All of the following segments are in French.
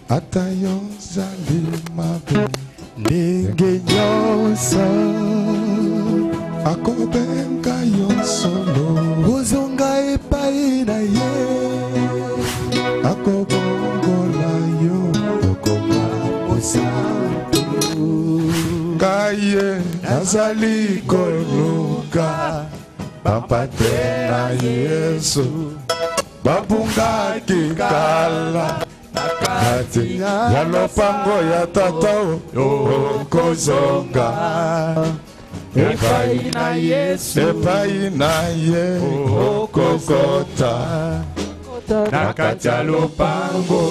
Atayo zalimabe Negenyosa Akobenga yonsolo Uzonga epai na ye Akobongola yo Okoma posantu Kaye nazali koluka Bapate na Yesu Babunga kikala Nakati ya lopango ya tatao Okozonga Epai na Yesu Epai na ye Okokota Nakati ya lopango.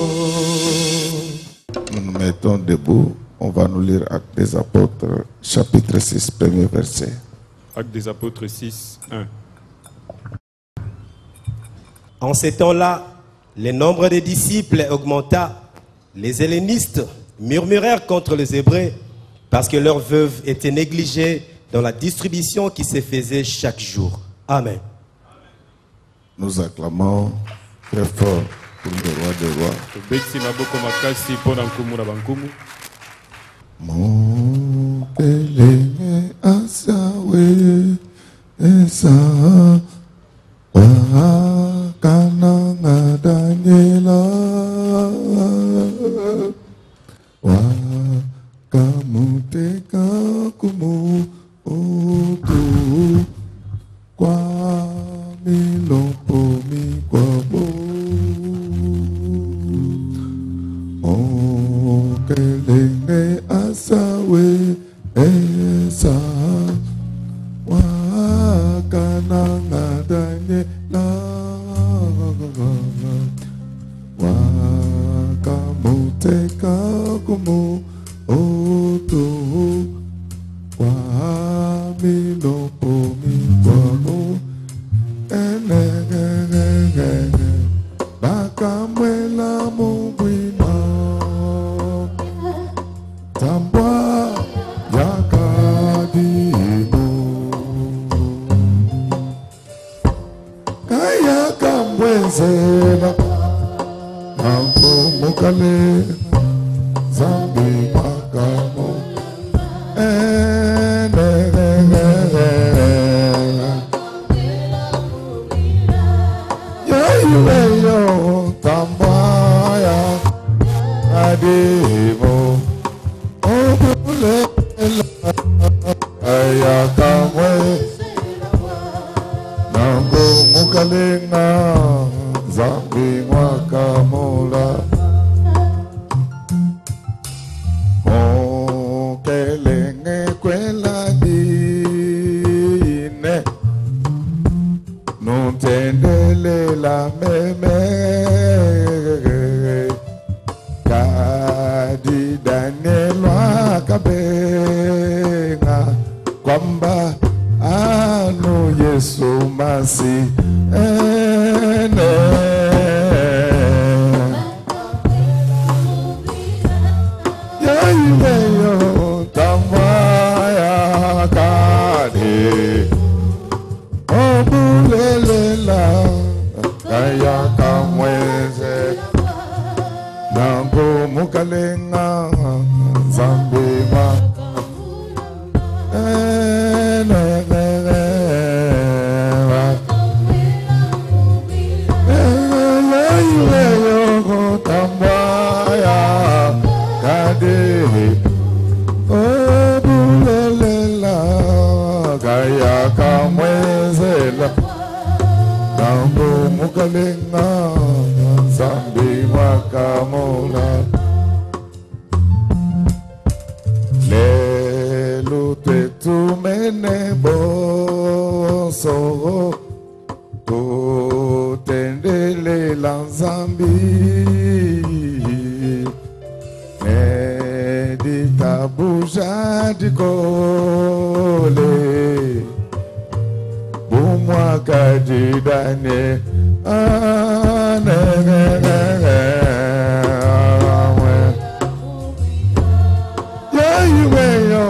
Nous nous mettons debout. On va nous lire Actes des Apôtres, chapitre 6, premier verset. Actes des Apôtres 6, 1. En ces temps-là, le nombre des disciples augmenta. Les hellénistes murmurèrent contre les Hébreux parce que leurs veuves étaient négligées dans la distribution qui se faisait chaque jour. Amen. Nous acclamons très fort pour le roi des rois. Mon Pélé Asawe Esa Wakananga Daniela Wakamuteka Kumu Otu Kwa Milopo Mikwabo Mon Pélé Asawe Esa Wakananga Daniela Wakamuteka Kumu Oto Wamilopo Mikwabo Bakamwela Mugwina Tambwa Yakadimu Kaya Kamwezela Mambo Mukale Zambi Makamo Yo Tambaya Adimo Obulela Ayakamwe Nango Mukalenga Zambi Mwakamula Mokelenge Kwela Dine Nuntendele la meme Kadi Daniel Wakabenga Kwamba Anu Yesu Masi Ene Yayiweyo Tamaya Kadi Obulelela Kaya Kamweze Nango Mukalenga Zambi Tambaya Kade Obulelela Kaya Kamwezela Nango Mukalenga Zambi Makamona Lelo Tetu Meneboso Tendele Lanzambi Medita Buja Dikole Bumwa Kadidane Yayiweyo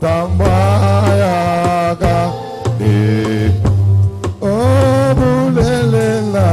Tambaya Obulelela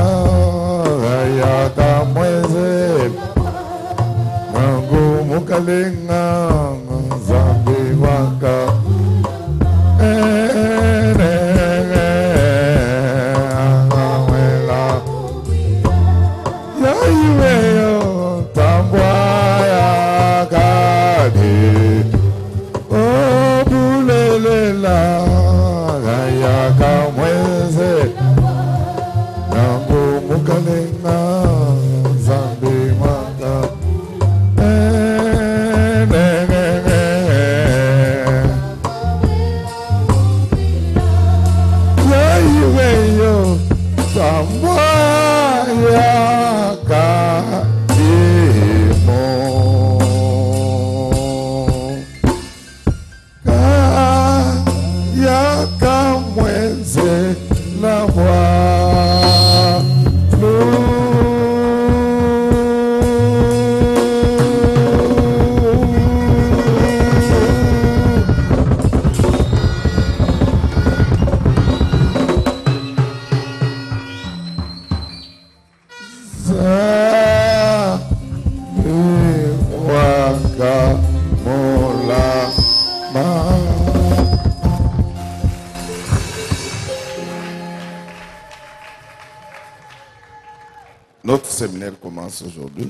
Notre séminaire commence aujourd'hui.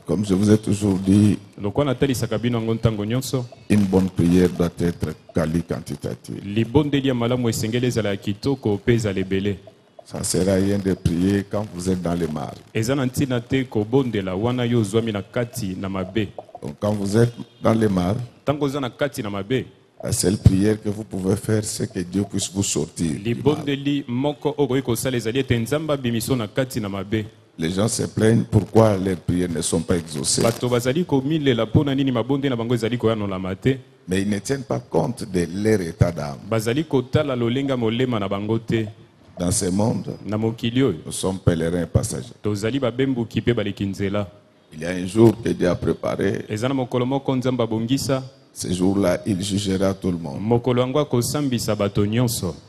Comme je vous ai toujours dit, une bonne prière doit être qualitative. Ça ne sert à rien de prier quand vous êtes dans les mares. Donc quand vous êtes dans les mares, la seule prière que vous pouvez faire, c'est que Dieu puisse vous sortir. Les gens se plaignent pourquoi leurs prières ne sont pas exaucées. Mais ils ne tiennent pas compte de leur état d'âme. Dans ce monde, nous sommes pèlerins et passagers. Il y a un jour que Dieu a préparé. Ce jour-là, il jugera tout le monde.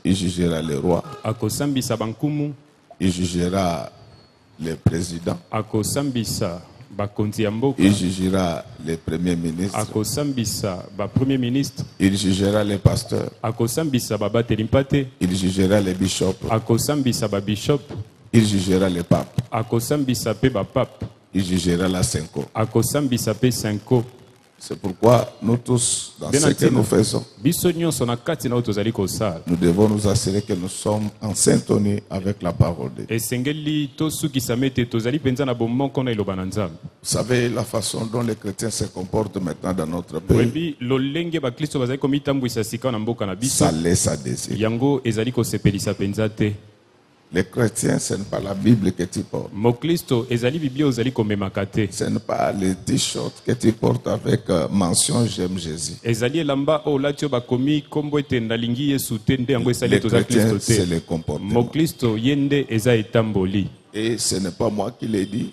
Il jugera les rois. Il jugera les présidents. Il jugera les premiers ministres. Il jugera les pasteurs. Il jugera les bishops. Il jugera les papes. Il jugera la Senko. C'est pourquoi nous tous, dans ce que nous faisons, nous devons nous assurer que nous sommes en syntonie avec la parole de Dieu. Vous savez la façon dont les chrétiens se comportent maintenant dans notre pays. Ça laisse à désirer. Les chrétiens, ce n'est pas la Bible que tu portes. Ce n'est pas les t-shirts que tu portes avec mention j'aime Jésus. Les chrétiens, c'est le comportement. Et ce n'est pas moi qui l'ai dit.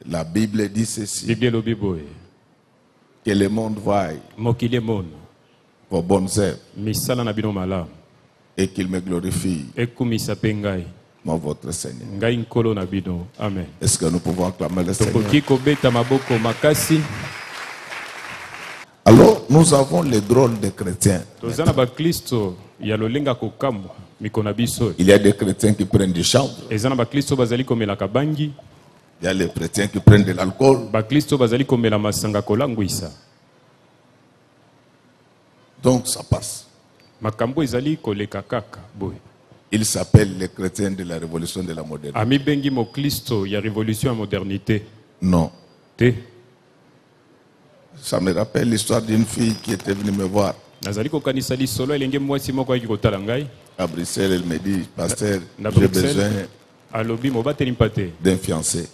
La Bible dit ceci. Que le monde voie vos bonnes œuvres. Et qu'il me glorifie, moi votre Seigneur. Amen. Est-ce que nous pouvons acclamer le Seigneur? Alors, nous avons les drôles de chrétiens. Il y a des chrétiens qui prennent du chanvre. Il y a les chrétiens qui prennent de l'alcool. Donc, ça passe. Il s'appelle les chrétiens de la révolution de la modernité. Non. Ça me rappelle l'histoire d'une fille qui était venue me voir. À Bruxelles, elle me dit, pasteur, j'ai besoin d'un fiancé.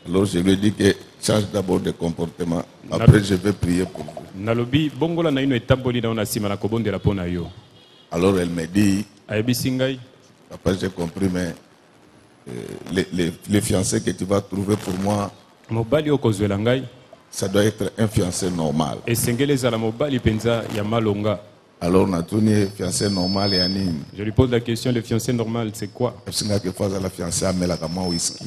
Alors je lui ai dit que change d'abord de comportement. Après je vais prier pour vous. Alors elle me dit, après j'ai compris, mais les fiancés que tu vas trouver pour moi, ça doit être un fiancé normal. Alors on a tourné fiancé normal et anime. Je lui pose la question, le fiancé normal, c'est quoi?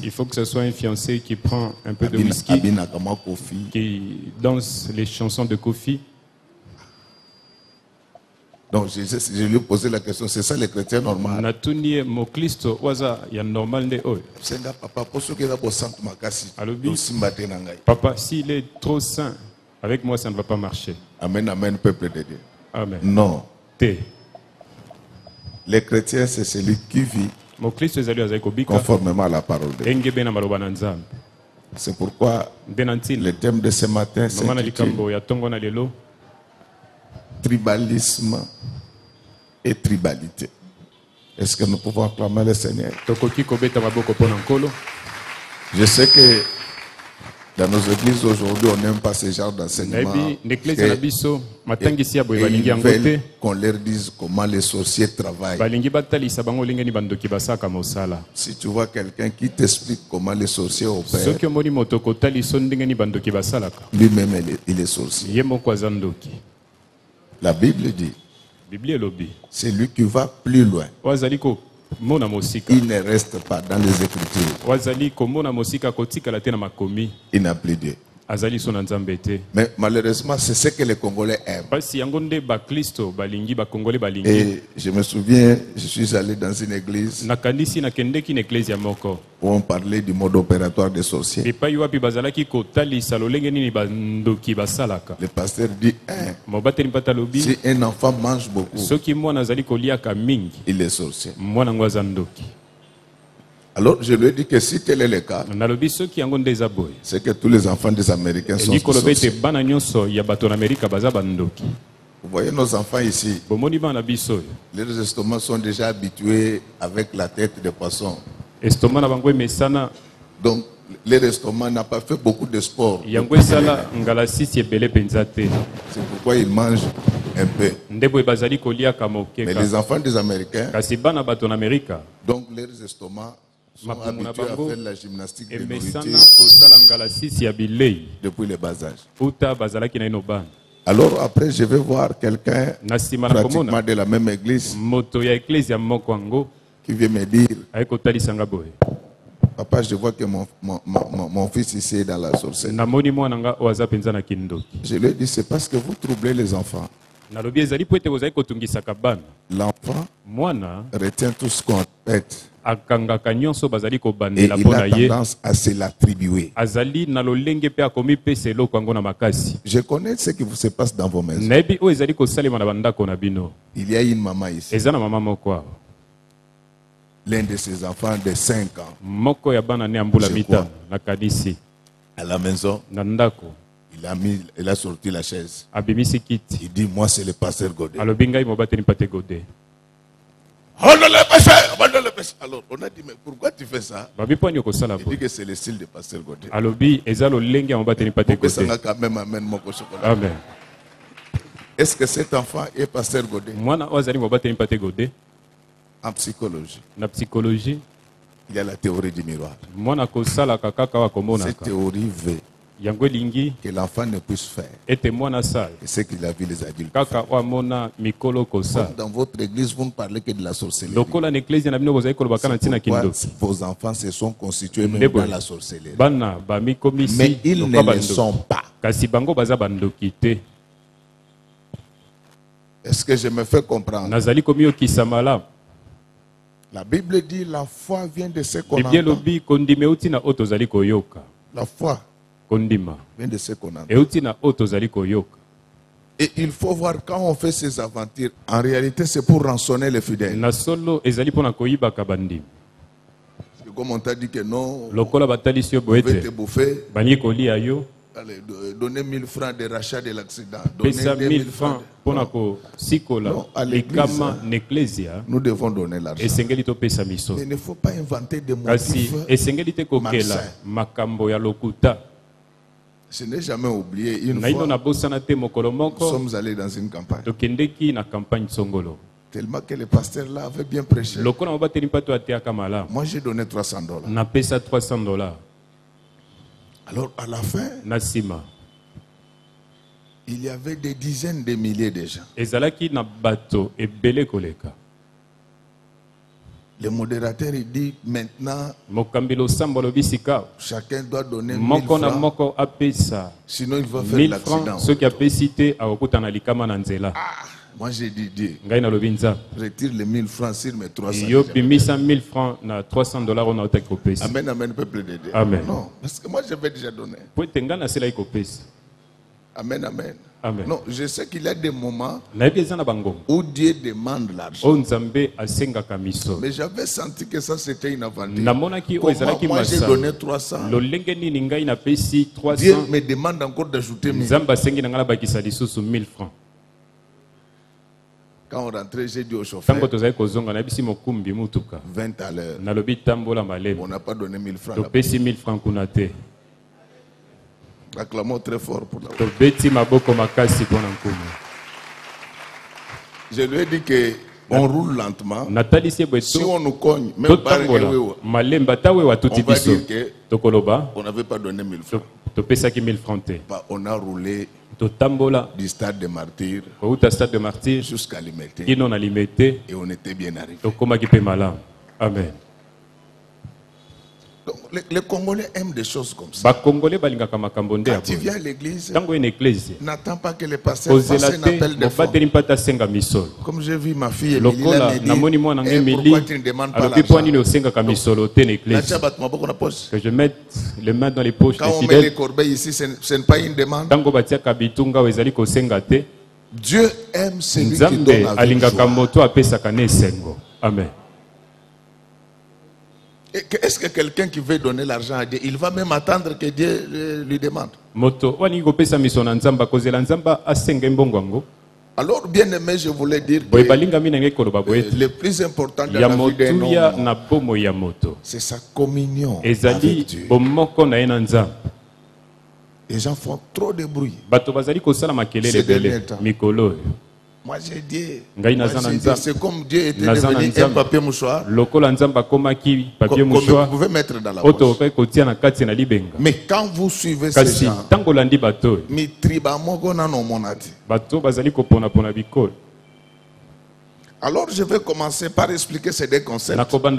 Il faut que ce soit un fiancé qui prend un peu de whisky, qui danse les chansons de Kofi. Donc je lui ai posé la question, c'est ça les chrétiens normaux? Papa, s'il est trop saint, avec moi ça ne va pas marcher. Amen, amen, peuple de Dieu. Amen. Non. Les chrétiens, c'est celui qui vit conformément à la parole de Dieu. C'est pourquoi le thème de ce matin, c'est tribalisme et tribalité. Est-ce que nous pouvons acclamer le Seigneur? Je sais que dans nos églises aujourd'hui, on n'aime pas ce genre d'enseignement. Ils veulent qu'on leur dise comment les sorciers travaillent. Si tu vois quelqu'un qui t'explique comment les sorciers opèrent, lui-même il est sorcier. La Bible dit, c'est lui qui va plus loin Il ne reste pas dans les Écritures. Il n'a plus Dieu. Mais malheureusement, c'est ce que les Congolais aiment. Et je me souviens, je suis allé dans une église où on parlait du mode opératoire des sorciers. Le pasteur dit, si un enfant mange beaucoup, il est sorcier. Alors je lui ai dit que si tel est le cas, c'est que tous les enfants des Américains sont sorciers. Vous voyez nos enfants ici, leurs estomacs sont déjà habitués avec la tête de poisson. Donc leur estomac n'a pas fait beaucoup de sport. C'est pourquoi ils mangent un peu. Mais les enfants des Américains, donc leurs estomacs sont habitués à faire la gymnastique de nourriture depuis le bas âge. Alors après, je vais voir quelqu'un pratiquement de la même église qui vient me dire, papa, je vois que mon fils ici est dans la sorcellerie. Je lui ai dit, c'est parce que vous troublez les enfants. L'enfant retient tout ce qu'on répète. Et il a tendance à se l'attribuer. Je connais ce qui se passe dans vos maisons. Il y a une maman ici. L'un de ses enfants de 5 ans. À la maison, il a sorti la chaise. Il dit, moi c'est le pasteur Godé. Alors on a dit, mais pourquoi tu fais ça? Il dit que c'est le style de pasteur Godé. Amen. Est-ce que cet enfant est pasteur Godé? En psychologie, il y a la théorie du miroir. Cette théorie veut que l'enfant ne puisse faire et ce qu'il a vu les adultes faire. Comme dans votre église, vous ne parlez que de la sorcellerie. Vos enfants se sont constitués même dans la sorcellerie. Mais ils ne le sont pas. Est-ce que je me fais comprendre? La Bible dit la foi vient de ce qu'on entend. La foi vient de ce qu'on entend. Et il faut voir quand on fait ces aventures, en réalité c'est pour rançonner les fidèles. Parce que comme on t'a dit que non, on veut te bouffer. Allez, donnez 1000 francs de rachat de l'accident. Donnez 2000 francs. Non, à l'église, nous devons donner l'argent. Mais il ne faut pas inventer des motifs malsains. Je n'ai jamais oublié une fois, nous sommes allés dans une campagne. Tellement que le pasteur là avait bien prêché. Moi j'ai donné $300. Alors à la fin, il y avait des dizaines de milliers de gens. Le modérateur il dit maintenant chacun doit donner 1000 francs. Sinon il va faire l'accident. Moi j'ai dit Dieu, retire les 1000 francs sur mes 300. Amen, amen, peuple de Dieu. Amen. Non, parce que moi j'avais déjà donné. Amen, amen. Amen. Non, je sais qu'il y a des moments où Dieu demande l'argent. Mais j'avais senti que ça c'était une aventure. Moi j'ai donné 300. Dieu me demande encore d'ajouter 1000. Quand on rentrait, j'ai dit au chauffeur 20 à l'heure. On n'a pas donné 1000 francs. Acclamons très fort pour la. Je lui ai dit que on roule lentement. Si on nous cogne, même pas on va dire qu'on n'avait pas donné 1000 francs. On a roulé du stade de martyrs jusqu'à Limete. Et on était bien arrivé. Amen. Donc, les Congolais aiment des choses comme ça. Quand tu viens à l'église, n'attends pas que les pasteurs fassent un appel de fonds. Comme j'ai vu ma fille Emily, pourquoi tu ne demandes pas l'argent? Que je mette les mains dans les poches des fidèles. Quand on met les corbeilles ici, ce n'est pas une demande. Dieu aime celui qui donne avec joie. Amen. Est-ce que quelqu'un qui veut donner l'argent à Dieu, il va même attendre que Dieu lui demande? Alors, bien aimé, je voulais dire que le plus important de la vie d'un homme, c'est sa communion avec Dieu. Les gens font trop de bruit ces derniers temps. Moi j'ai dit, c'est comme Dieu était devenu un papier mouchoir que vous pouvez mettre dans la poche. Mais quand vous suivez ces gens, alors je vais commencer par expliquer ces deux concepts avant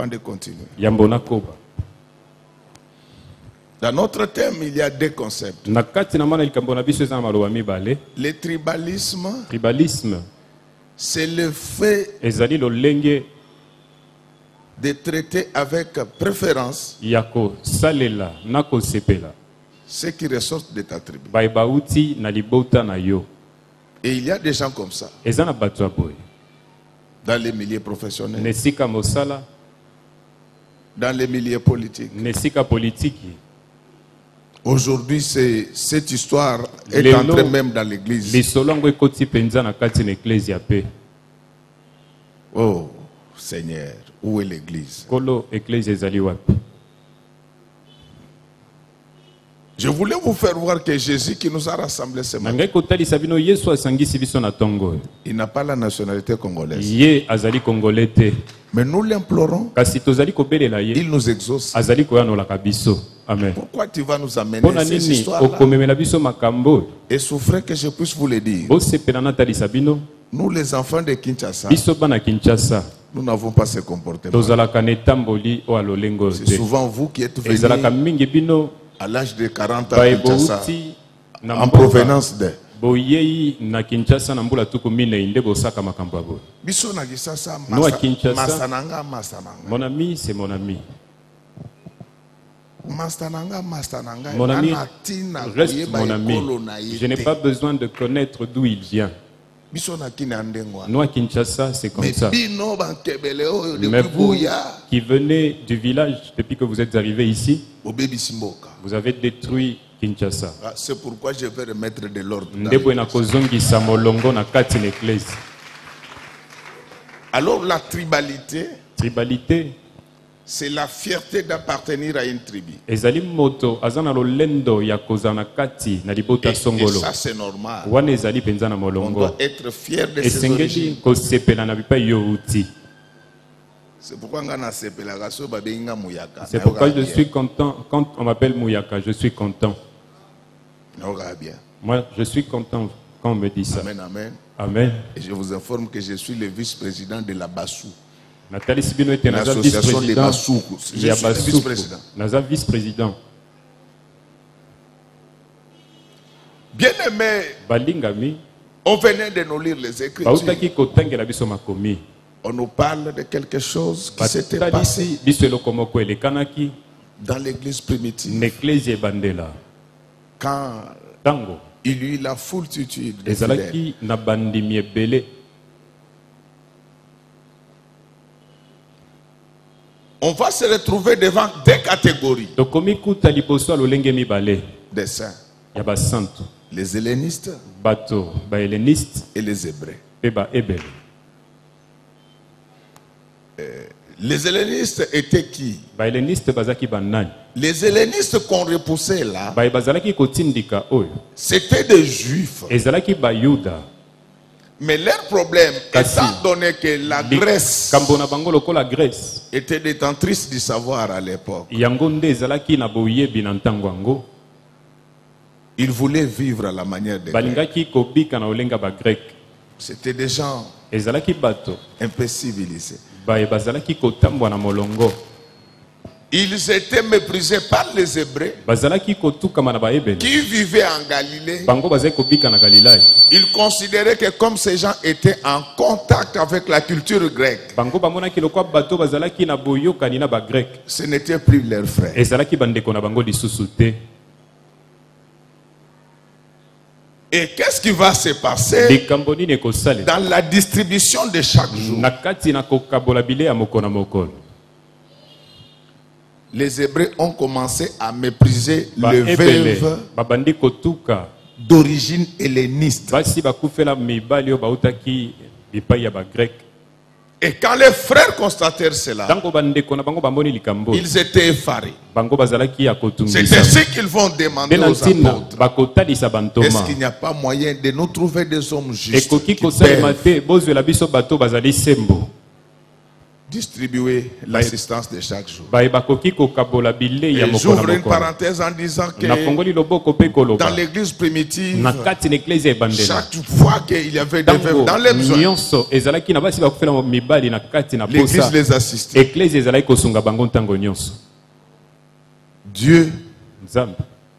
de continuer. Dans notre thème, il y a deux concepts. Le tribalisme, c'est le fait de traiter avec préférence ceux qui ressortent de ta tribu. Et il y a des gens comme ça dans les milieux professionnels, dans les milieux politiques. Aujourd'hui, cette histoire est entrée même dans l'église. Oh Seigneur, où est l'église? Je voulais vous faire voir que Jésus qui nous a rassemblés ce matin, il n'a pas la nationalité congolaise. Mais nous l'implorons. Il nous exauce. Amen. Pourquoi tu vas nous amener ces histoires-là? Et souffrez que je puisse vous le dire. Nous les enfants de Kinshasa, nous n'avons pas ce comportement. C'est souvent vous qui êtes venus à l'âge de 40 ans à Kinshasa, en provenance de... Mon ami, c'est mon ami. Mon ami reste mon ami. Je n'ai pas besoin de connaître d'où il vient. Nous à Kinshasa, c'est comme ça. Mais vous qui venez du village depuis que vous êtes arrivés ici, vous avez détruit Kinshasa. C'est pourquoi je vais remettre de l'ordre. Alors la tribalité, c'est la fierté d'appartenir à une tribu. Et ça c'est normal. On doit être fier de ses origines. C'est pourquoi je suis content quand on m'appelle Mouyaka. Je suis content. Moi, je suis content quand on me dit ça. Amen, amen. Amen. Et je vous informe que je suis le vice-président de la Bassou. L'association des Bassou. Je suis le vice-président. Vice-président. Bien aimé, on venait de nous lire les Écritures. On nous parle de quelque chose qui s'était passé dans l'église primitive. Quand il y eut la foultitude des fidèles. On va se retrouver devant deux catégories des saints. Les hellénistes et les hébreux. Les hellénistes étaient qui? Les hellénistes qu'on repoussait là, c'était des juifs. Mais leur problème, étant donné que la Grèce était détentrice du savoir à l'époque, ils voulaient vivre à la manière des Grecs. C'était des gens un peu civilisés. Ils étaient méprisés par les Hébreux qui vivaient en Galilée. Ils considéraient que comme ces gens étaient en contact avec la culture grecque, ce n'était plus leurs frères. Et qu'est-ce qui va se passer dans la distribution de chaque jour? Les Hébreux ont commencé à mépriser les veuves d'origine helléniste. Et quand les frères constatèrent cela, ils étaient effarés. C'est ainsi qu'ils vont demander aux apôtres: est-ce qu'il n'y a pas moyen de nous trouver des hommes justes qui peuvent distribuer l'assistance de chaque jour? Et j'ouvre une parenthèse en disant que dans l'église primitive, chaque fois qu'il y avait des veuves dans les besoins, l'église les assistait. Dieu,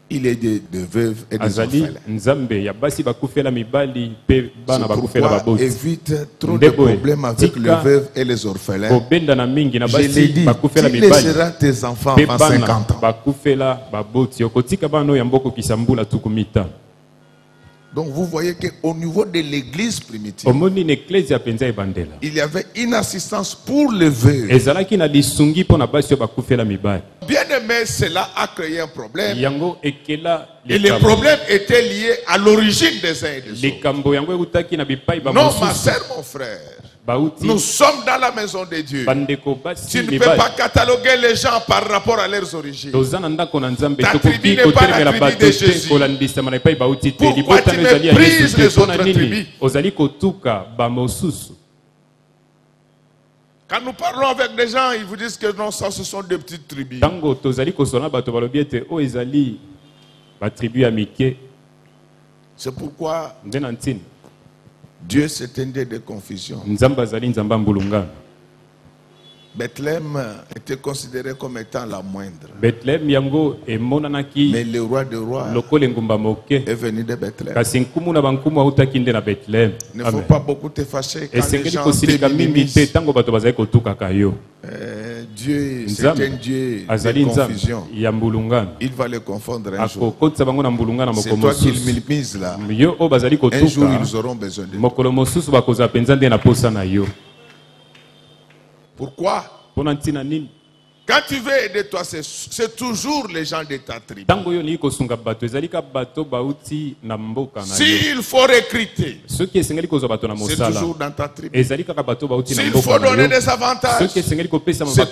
il est des veuves et des orphelins. C'est pourquoi évite trop de problèmes avec les veuves et les orphelins. Je l'ai dit, tu laisseras tes enfants avant 50 ans. Donc vous voyez qu'au niveau de l'église primitive, il y avait une assistance pour les veuves. Bien aimé, cela a créé un problème. Et le problème était lié à l'origine des uns et des autres. Non, ma soeur, mon frère, nous sommes dans la maison de Dieu. Tu ne peux pas cataloguer les gens par rapport à leurs origines. Ta tribu n'est pas la tribu de Jésus. Pourquoi tu méprises les autres tribus? Quand nous parlons avec des gens, ils vous disent que non, ça ce sont des petites tribus. C'est pourquoi Dieu s'étendait de confusion. Bethléem était considéré comme étant la moindre. Mais le roi des rois est venu de Bethléem. Il ne faut pas beaucoup te fâcher quand les gens te minimisent. Dieu, c'est un Dieu de confusion. Il va les confondre un jour. C'est toi qui le minimise là. Un jour, ils auront besoin de toi. Pourquoi? Quand tu veux aider toi, c'est toujours les gens de ta tribu. S'il faut recruter, c'est toujours dans ta tribu. S'il faut donner des avantages, c'est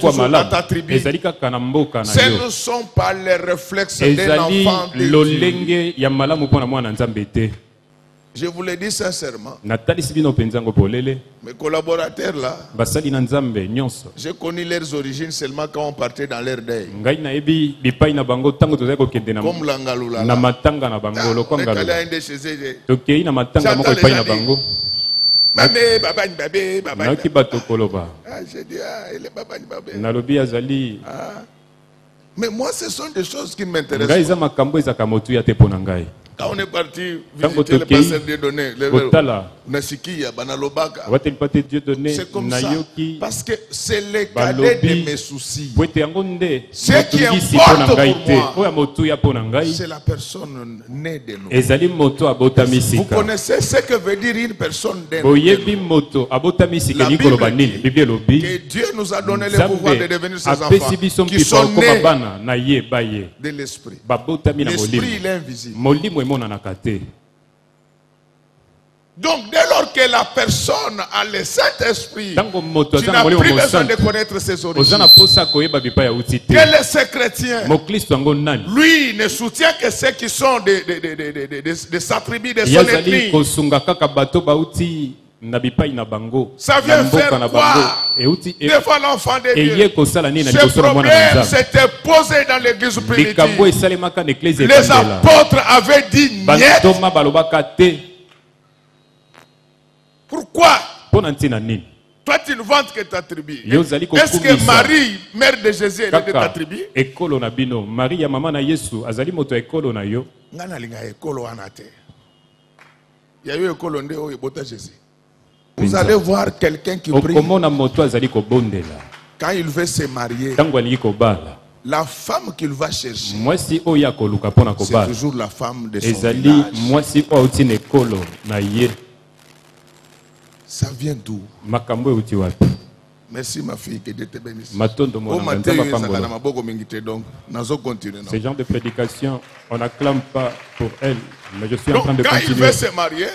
toujours dans ta tribu. Ce ne sont pas les réflexes d'un enfant de Dieu. Je vous le dis sincèrement. Mes collaborateurs là, j'ai connu leurs origines seulement quand on partait dans leur deuil. Comme l'Angalula. Mais moi, ce sont des choses qui m'intéressent. Quand on est parti visiter le pasteur Dieudonné, c'est comme ça. Parce que c'est les cadets de mes soucis. Ce qui importe pour moi, c'est la personne née de nous. Vous connaissez ce que veut dire une personne née de nous. La Bible dit que Dieu nous a donné le pouvoir de devenir ses enfants qui sont nés de l'esprit. L'esprit, il est invisible. Donc dès lors que la personne a le Saint-Esprit, tu n'as plus besoin de connaître ses origines. Que le chrétien, lui, ne soutient que ceux qui sont de sa tribu, de son ethnie. Ça vient faire quoi? Devant l'enfant de Dieu. Ce problème s'était posé dans l'église primitive. Les apôtres avaient dit niet. Pourquoi? Toi, tu ne vantes que ta tribu. Est-ce que Marie, mère de Jésus, elle est de ta tribu? Marie, ya maman na Yesu, azali moto ekolo na yo. Vous allez voir quelqu'un qui prie. Quand il veut se marier, la femme qu'il va chercher, c'est toujours la femme de son village. Ça vient d'où? Merci ma fille, que Dieu te bénisse. Ce genre de prédication, on n'acclame pas pour elle, mais je suis en train de continuer. Quand il veut se marier,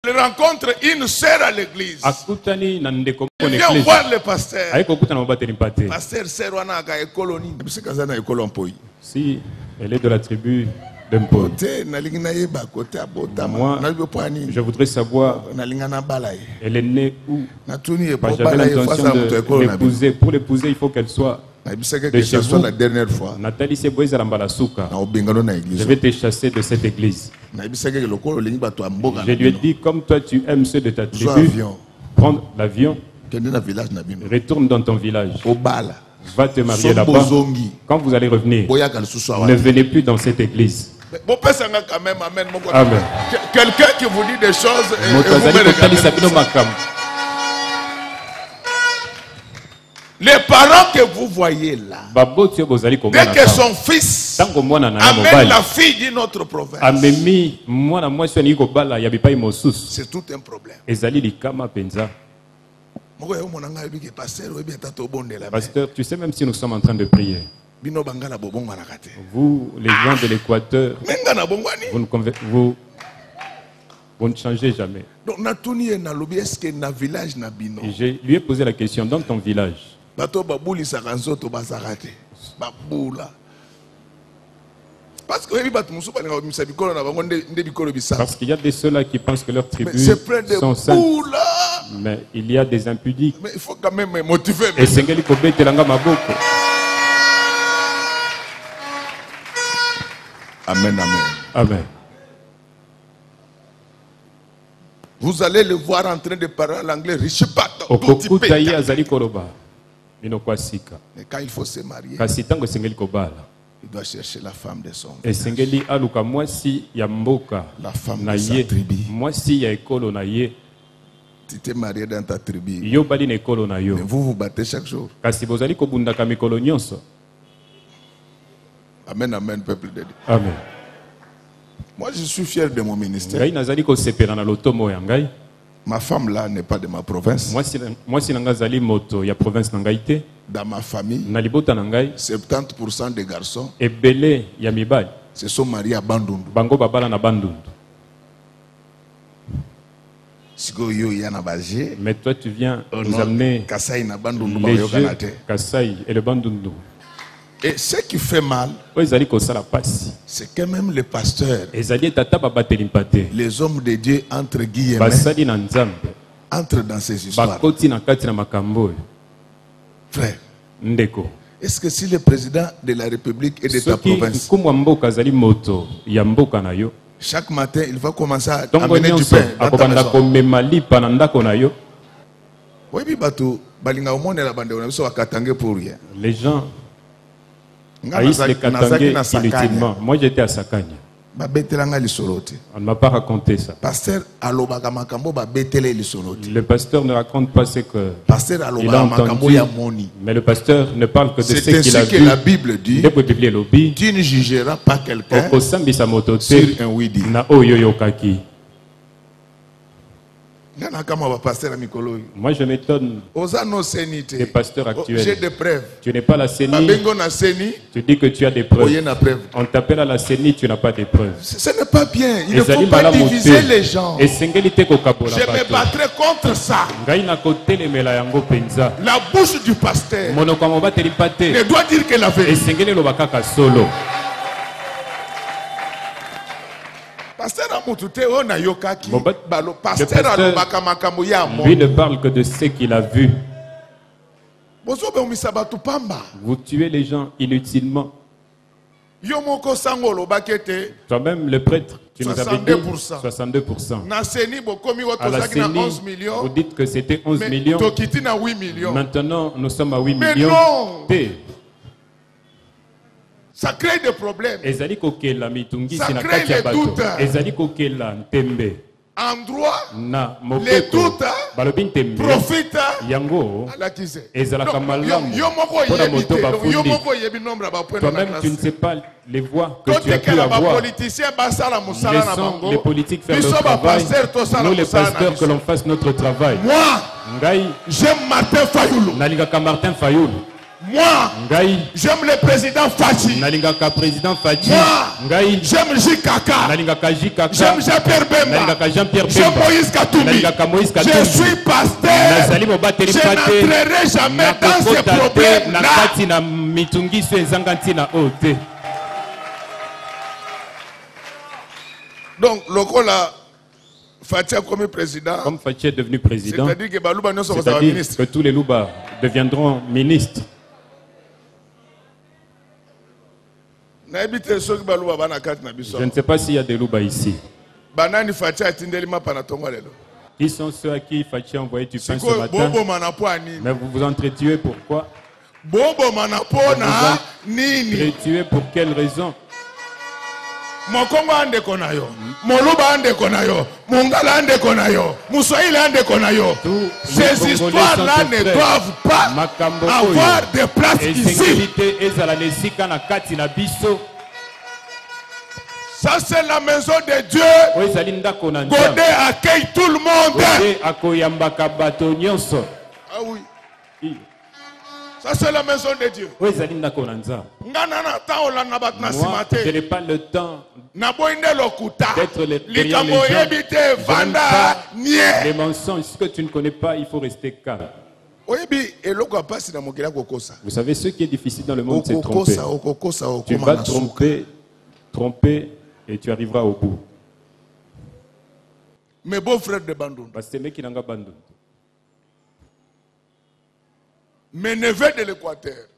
il rencontre une sœur à l'église. Il vient voir le pasteur. Pasteur, sœur, si elle est de la tribu d'Empol, moi, je voudrais savoir, elle est née où? J'avais l'intention de l'épouser. Pour l'épouser, il faut qu'elle soit de chez vous. La dernière fois, je vais te chasser de cette église. Je lui ai dit, comme toi tu aimes ceux de ta tribu, prends l'avion, retourne dans ton village, va te marier là-bas. Quand vous allez revenir, ne venez plus dans cette église. Amen. Quelqu'un qui vous dit des choses et vous me regardez. Les parents que vous voyez là, dès que son fils amène la fille d'une autre province, c'est tout un problème. Pasteur, tu sais, même si nous sommes en train de prier, vous, les gens de l'Équateur, vous ne changez jamais. Et je lui ai posé la question, dans ton village, parce qu'il y a des ceux-là qui pensent que leur tribu sont saintes. Mais il y a des impudiques. Mais il faut quand même me motiver. Et Sengeli Kobe Telanga Maboko. Amen, amen. Amen. Vous allez le voir en train de parler l'anglais. Mais quand il faut se marier, il doit chercher la femme de son village. La femme de sa tribu. Tu t'es marié dans ta tribu. Mais vous vous battez chaque jour. Amen, amen, peuple de Dieu. Amen. Moi, je suis fier de mon ministère. Ma femme là n'est pas de ma province. Dans ma famille, 70% des garçons se sont mariés à Bandundu. Mais toi tu viens nous amener les jeux Kassai et le Bandundu. Et ce qui fait mal, c'est que même les pasteurs, les hommes de Dieu entre guillemets, entrent dans ces histoires. Frère, est-ce que si le président de la République est de ta province, chaque matin il va commencer à amener du pain dans ta maison? Les gens haïssent les Katangais inutilement. Moi j'étais à Sakanya. On ne m'a pas raconté ça. Le pasteur ne raconte pas ce qu'il a entendu. Mais le pasteur ne parle que de ce qu'il a vu. La Bible dit, tu ne jugeras pas quelqu'un sur un oui-dit. Moi je m'étonne des pasteurs actuels. J'ai des preuves. Tu n'es pas la CENI. Tu dis que tu as des preuves. On t'appelle à la CENI, tu n'as pas de preuves. Ce n'est pas bien. Il ne faut pas diviser les gens. Je me battrai contre ça. La bouche du pasteur ne doit dire que la vérité. Lui ne parle que de ce qu'il a vu. Vous tuez les gens inutilement. Toi-même, le prêtre, Tu nous avais dit 62%. Vous dites que c'était 11 millions. Maintenant, nous sommes à 8 millions. Non. Ça crée des problèmes. Ça crée les doutes. En droit, les doutes profitent à la tise. Toi-même, tu ne sais pas les voix que tu as pu avoir. Laissons les politiques faire leur travail. Nous, les pasteurs, que l'on fasse notre travail. Moi, j'aime Martin Fayoulou. Moi, j'aime le président Fachi. Moi, j'aime Jikaka. J'aime Jean-Pierre Bemba. J'aime Moïse Katumbi. Je suis pasteur. Je n'entrerai jamais dans ces problèmes-là. Donc, le Kola Fachi a comme président. Comme Fachi est devenu président, c'est-à-dire que tous les Louba deviendront ministres. Je ne sais pas s'il y a des Louba ici. Qui sont ceux à qui Fachi a envoyé du pain ce matin? Mais vous vous entretuez pourquoi? Vous vous entretuez pour quelle raison? Ces histoires-là ne doivent pas avoir de place ici. Ça, c'est la maison de Dieu. Godé accueille tout le monde. Ah oui. Ça, c'est la maison de Dieu. Moi, je n'ai pas le temps d'être derrière les mensonges. Ce que tu ne connais pas, il faut rester calme. Vous savez, ce qui est difficile dans le monde, c'est tromper. Tu vas tromper et tu arriveras au bout. Mes beaux frères de Bandung. Mes neveux de l'Équateur.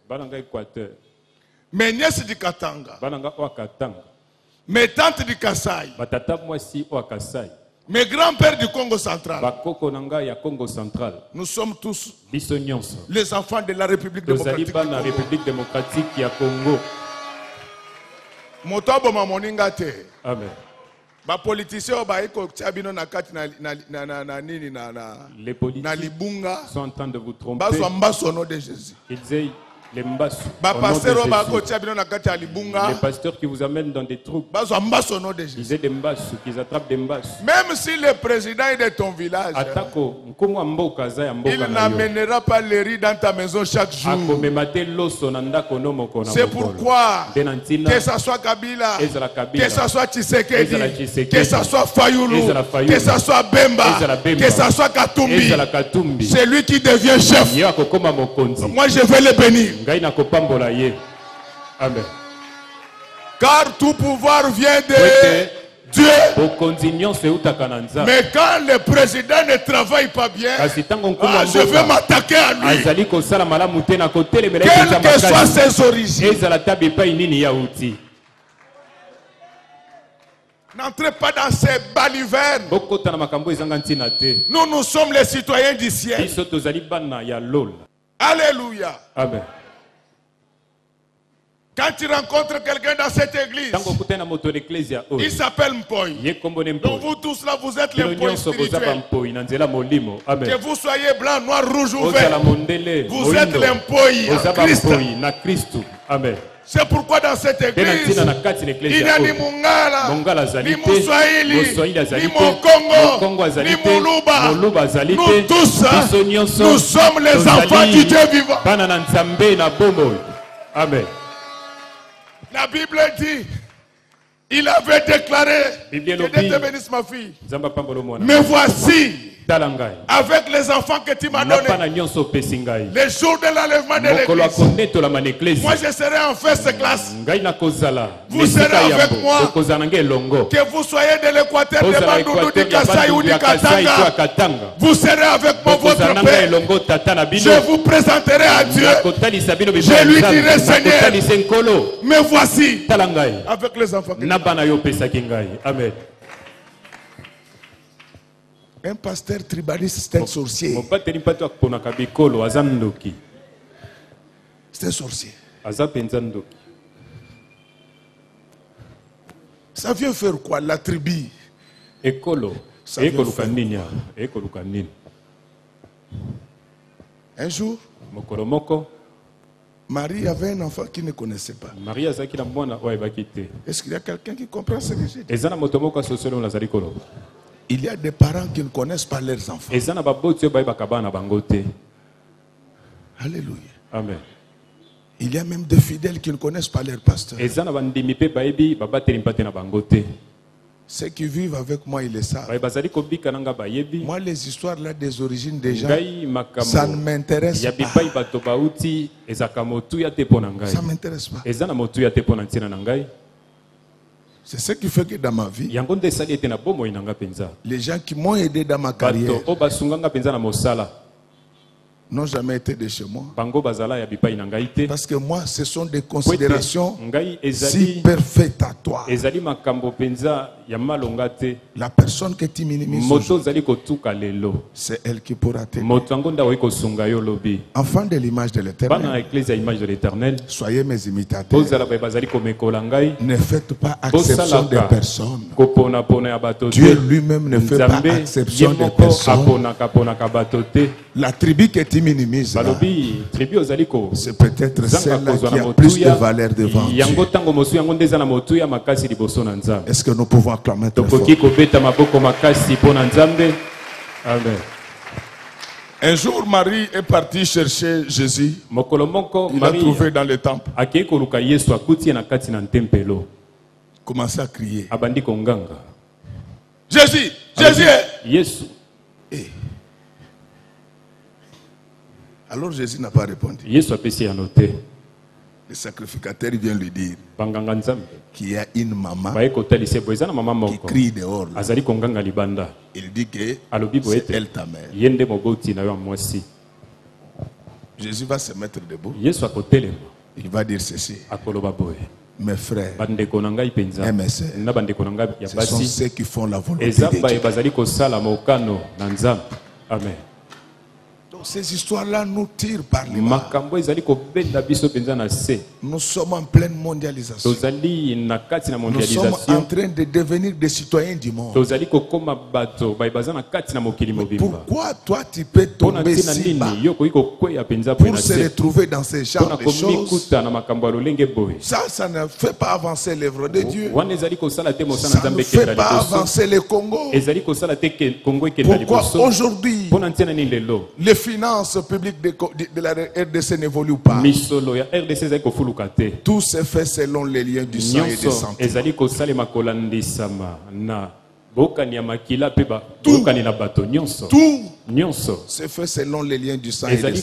Mes nièces du Katanga. Mes tantes du Kasaï. Mes grands-pères du Congo central. Nous sommes tous les enfants de la République démocratique du Congo. Motobo mamoningate. Amen. Les politiciens sont en train de vous tromper. Ils aient les mbassu. Les pasteurs qui vous amènent dans des troupes. Ils aient des mbassu, qu'ils attrapent des mbassu. Même si le président est de ton village, il n'amènera pas les riz dans ta maison chaque jour. C'est pourquoi, que ce soit Kabila, que ce soit Tshisekedi, que ce soit Fayoulou, que ce soit Bemba, que ce soit Katumbi, c'est lui qui devient chef. Moi je vais le bénir. Amen. Car tout pouvoir vient de Dieu. Mais quand le président ne travaille pas bien, je vais m'attaquer à lui. Quelles que soient ses origines. N'entrez pas dans ces balivernes. Nous sommes les citoyens du ciel. Alléluia. Amen. Quand tu rencontres quelqu'un dans cette église, il s'appelle Mpoy. Donc vous tous là, vous êtes les Mpoy spirituels. Que vous soyez blanc, noir, rouge ou vert, vous êtes les Mpoy en Christ. Amen. C'est pourquoi dans cette église, il n'y a ni Mungala, ni Mouswahili, ni Mokongo, ni Moluba. Nous tous, nous sommes les enfants du Dieu vivant. Amen. La Bible dit, il avait déclaré, que Dieu te bénisse ma fille. Mais voici, avec les enfants que tu m'as donnés, les jours de l'enlèvement de l'église, moi je serai en first class. Vous serez avec moi. Que vous soyez de l'Équateur, de Bandundu, du Kasaï ou du Katanga, vous serez avec moi, votre Père. Je vous présenterai à Dieu. Je lui dirai, Seigneur, me voici avec les enfants. Amen. Un pasteur tribaliste, c'est un sorcier. C'est un sorcier. Ça vient faire quoi, la tribu? Un jour, Marie avait un enfant qui ne connaissait pas. Est-ce qu'il y a quelqu'un qui comprend ce que j'ai dit? Il y a des parents qui ne connaissent pas leurs enfants. Alléluia. Amen. Il y a même des fidèles qui ne connaissent pas leur pasteur. Ceux qui vivent avec moi, ils le savent. Moi, les histoires là des origines des gens, ça ne m'intéresse pas. Ça ne m'intéresse pas. C'est ce qui fait que dans ma vie, les gens qui m'ont aidé dans ma carrière n'ont jamais été de chez moi. Parce que moi, ce sont des considérations superfétatoires. La personne que tu minimises, c'est elle qui pourra t'aider. Enfants de l'image de l'Éternel, soyez mes imitateurs. Ne faites pas exception des personnes. Dieu lui-même ne fait pas exception des personnes. La tribu que tu minimises, c'est peut-être celle-là qui a plus de valeur devant Dieu. Est-ce que nous pouvons acclamer très fort? Amen. Un jour, Marie est partie chercher Jésus. Il l'a trouvé dans le temple. Commençait à crier. Jésus, Jésus. Alors Jésus n'a pas répondu. Le sacrificateur vient lui dire qu'il y a une maman qui crie dehors. Il dit que c'est elle ta mère. Jésus va se mettre debout. Il va dire ceci. Mes frères et mes sœurs, ce sont ceux qui font la volonté de Dieu. Amen. Ces histoires-là nous tirent par les mains. Nous sommes en pleine mondialisation. Nous sommes en train de devenir des citoyens du monde. Pourquoi toi tu peux tomber si bas pour se retrouver dans ces genres de choses? Ça ne fait pas avancer l'œuvre de Dieu. Ça ne fait pas avancer le Congo. Pourquoi aujourd'hui les finances publiques de la RDC n'évoluent pas? Tout se fait selon les liens du sang et des santé. Tout se fait selon les liens du sang et des santé.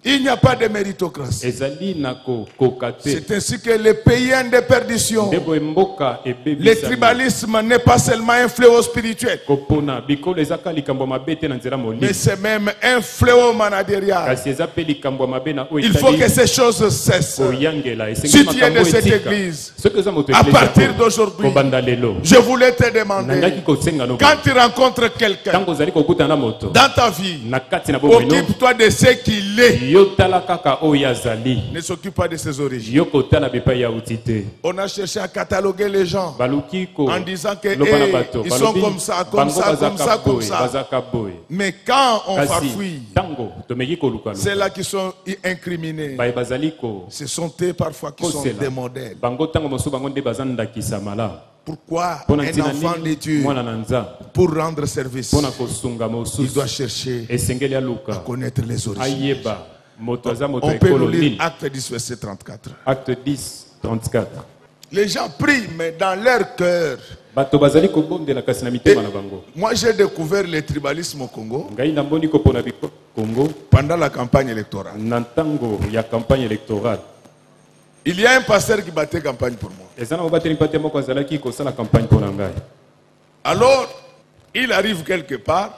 Il n'y a pas de méritocratie. C'est ainsi que les pays en déperdition. Le tribalisme n'est pas seulement un fléau spirituel, mais c'est même un fléau managérial. Il faut que ces choses cessent. Si tu es de cette église, à partir d'aujourd'hui, je voulais te demander, quand tu rencontres quelqu'un dans ta vie, occupe-toi de ce qu'il est. Ne s'occupe pas de ses origines. On a cherché à cataloguer les gens en disant que ils sont comme ça, comme ça, comme ça, comme ça. Mais quand on farfouille, c'est là qui sont incriminés. Ce sont eux parfois qui sont des modèles. Pourquoi un enfant de Dieu, pour rendre service, il doit chercher à connaître les origines? On peut nous lire Acte 10, verset 34. Acte 10, 34. Les gens prient, mais dans leur cœur. Moi, j'ai découvert le tribalisme au Congo pendant la campagne électorale. Il y a un pasteur qui battait campagne pour moi. Alors, il arrive quelque part.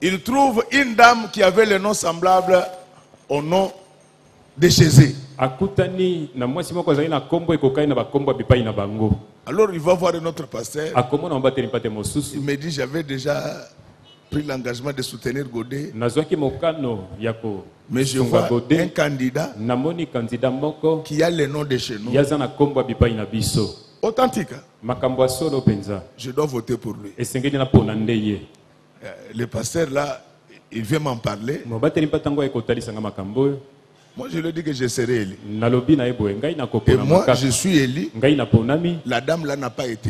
Il trouve une dame qui avait le nom semblable au nom de Jésus. Alors il va voir notre pasteur. Il me dit, j'avais déjà pris l'engagement de soutenir Godet. Mais je vois un candidat qui a le nom de chez nous. Authentique. Je dois voter pour lui. Le pasteur là, il vient m'en parler. Moi, je lui dis que je serai élu. Et moi, je suis élu. La dame là n'a pas été.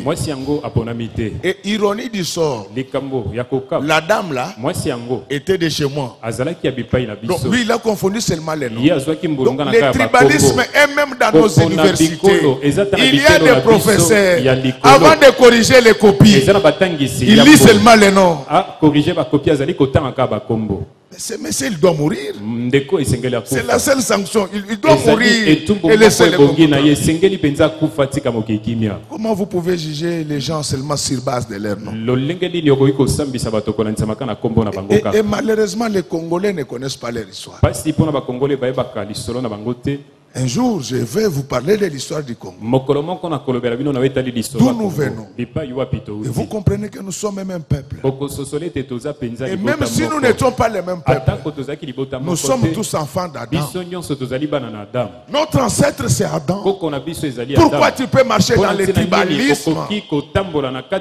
Et ironie du sort, la dame là était de chez moi. Donc lui, il a confondu seulement les noms. Donc le tribalisme est même dans nos universités. Il y a des professeurs, avant de corriger les copies, il lit seulement les noms. Mais il doit mourir. C'est la seule sanction. Il doit mourir et laisser les copies. Comment vous pouvez juger les gens seulement sur base de leur nom? Et malheureusement, les Congolais ne connaissent pas leur histoire. Un jour, je vais vous parler de l'histoire du Congo. D'où nous venons. Et vous comprenez que nous sommes même un peuple. Et même si nous n'étions pas le même peuple, nous sommes tous enfants d'Adam. Notre ancêtre c'est Adam. Pourquoi tu peux marcher dans le tribalisme?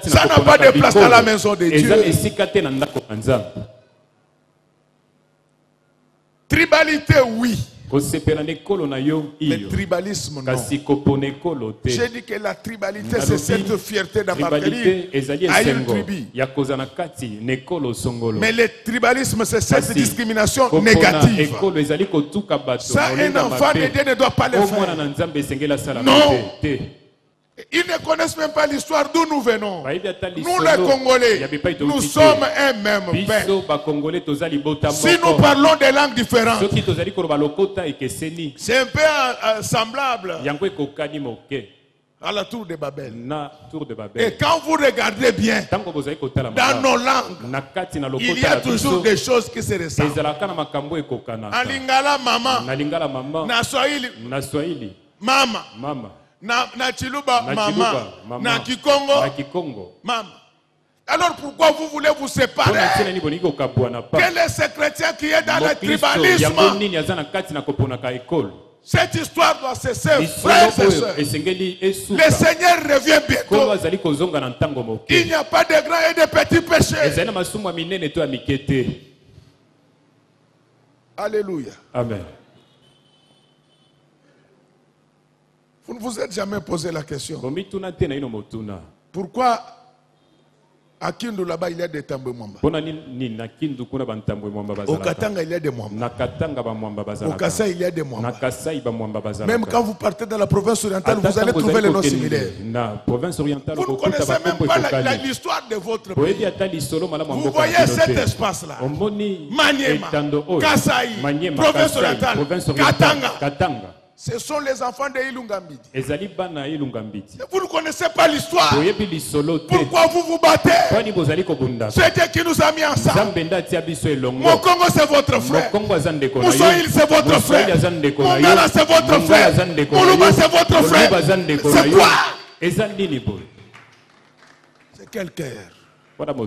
Ça n'a pas de place dans la maison de Dieu. Tribalité, oui. Mais tribalisme, non. J'ai dit que la tribalité, c'est cette fierté d'appartenir à une tribu. Mais le tribalisme, c'est cette discrimination négative. Ça, un enfant de Dieu ne doit pas le faire. Non. Ils ne connaissent même pas l'histoire d'où nous venons. Nous les Congolais, nous sommes un même peuple. Si nous parlons des langues différentes, c'est un peu semblable à la tour de Babel. Et quand vous regardez bien, dans nos langues, il y a toujours des choses qui se ressemblent. En lingala, maman. Na Swahili, mama. Na Chiluba, mama. Na Kikongo, mama. Alors pourquoi vous voulez vous séparer? Quel est ce chrétien qui est dans le tribalisme? Cette histoire doit cesser, frères et sœurs. Le Seigneur revient bientôt. Il n'y a pas de grands et de petits péchés. Alléluia. Amen. Vous ne vous êtes jamais posé la question. Pourquoi à Kindu là-bas il y a des Tambwe-Mwamba? Au Katanga il y a des Mwamba. Au Kassai il y a des Mwamba. Même quand vous partez dans la province orientale, vous allez trouver les noms similaires. Vous ne connaissez même pas l'histoire de votre pays. Vous voyez cet espace-là. Maniema, Kassai, province orientale, Katanga. Ce sont les enfants de Ilungambidi. Vous ne connaissez pas l'histoire. Pourquoi vous vous battez? C'est Dieu qui nous a mis ensemble. Mon Congo c'est votre frère. Moussoïl c'est votre frère. Mongala c'est votre frère. Moulouba c'est votre frère. C'est quoi? C'est quel cœur?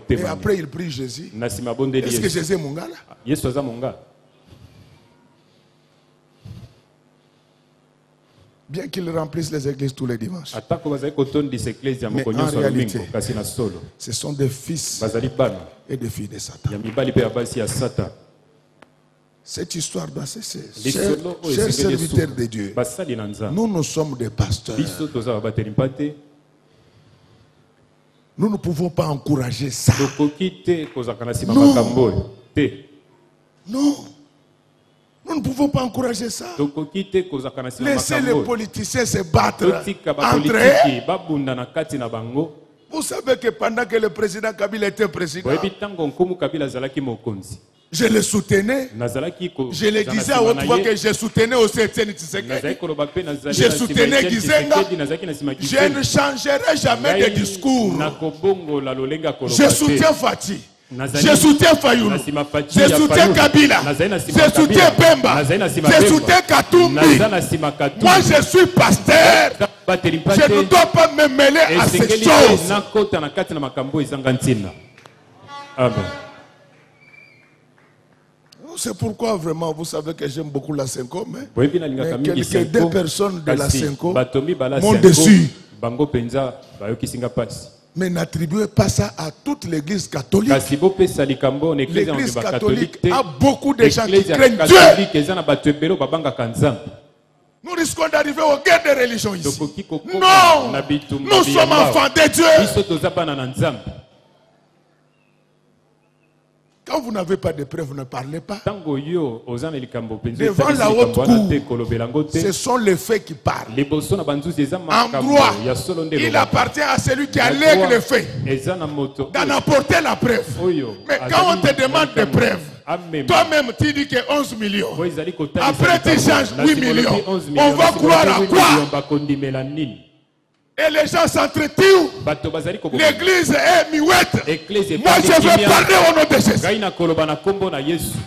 Et après il prie Jésus. Est-ce que Jésus est Mongala? Bien qu'il remplisse les églises tous les dimanches. Mais en réalité, ce sont des fils et des filles de Satan. Cette histoire doit cesser. Chers serviteurs de Dieu, nous sommes des pasteurs. Nous ne pouvons pas encourager ça. Non. Nous Nous ne pouvons pas encourager ça. Laissez les politiciens se battre entre eux. Vous savez que pendant que le président Kabila était président, je le soutenais. Je le disais à haute voix que je soutenais aussi Etienne Tshisekedi. Je soutenais Gizenga. Je ne changerai jamais de discours. Je soutiens Fati. Je soutiens Fayoulou. Je soutiens Kabila. Je soutiens Pemba. Je soutiens Katumbi. Moi je suis pasteur. Je ne dois pas me mêler à ces choses. Amen. C'est pourquoi vraiment vous savez que j'aime beaucoup la Senko, mais deux personnes de la Senko m'ont déçu. Mais n'attribuez pas ça à toute l'église catholique. L'église catholique a beaucoup de gens qui craignent Dieu. Nous risquons d'arriver aux guerres de religion ici. Non, nous sommes enfants de Dieu. Quand vous n'avez pas de preuves, vous ne parlez pas. Devant la haute cour, ce sont les faits qui parlent. En droit, il appartient à celui qui allègue les faits d'en apporter la preuve. Mais quand on te demande des preuves, toi-même tu dis que 11 millions. Après tu changes 8 millions. On va croire à quoi? Et les gens s'entretuent. L'église est muette. Moi je veux parler au nom de Jésus.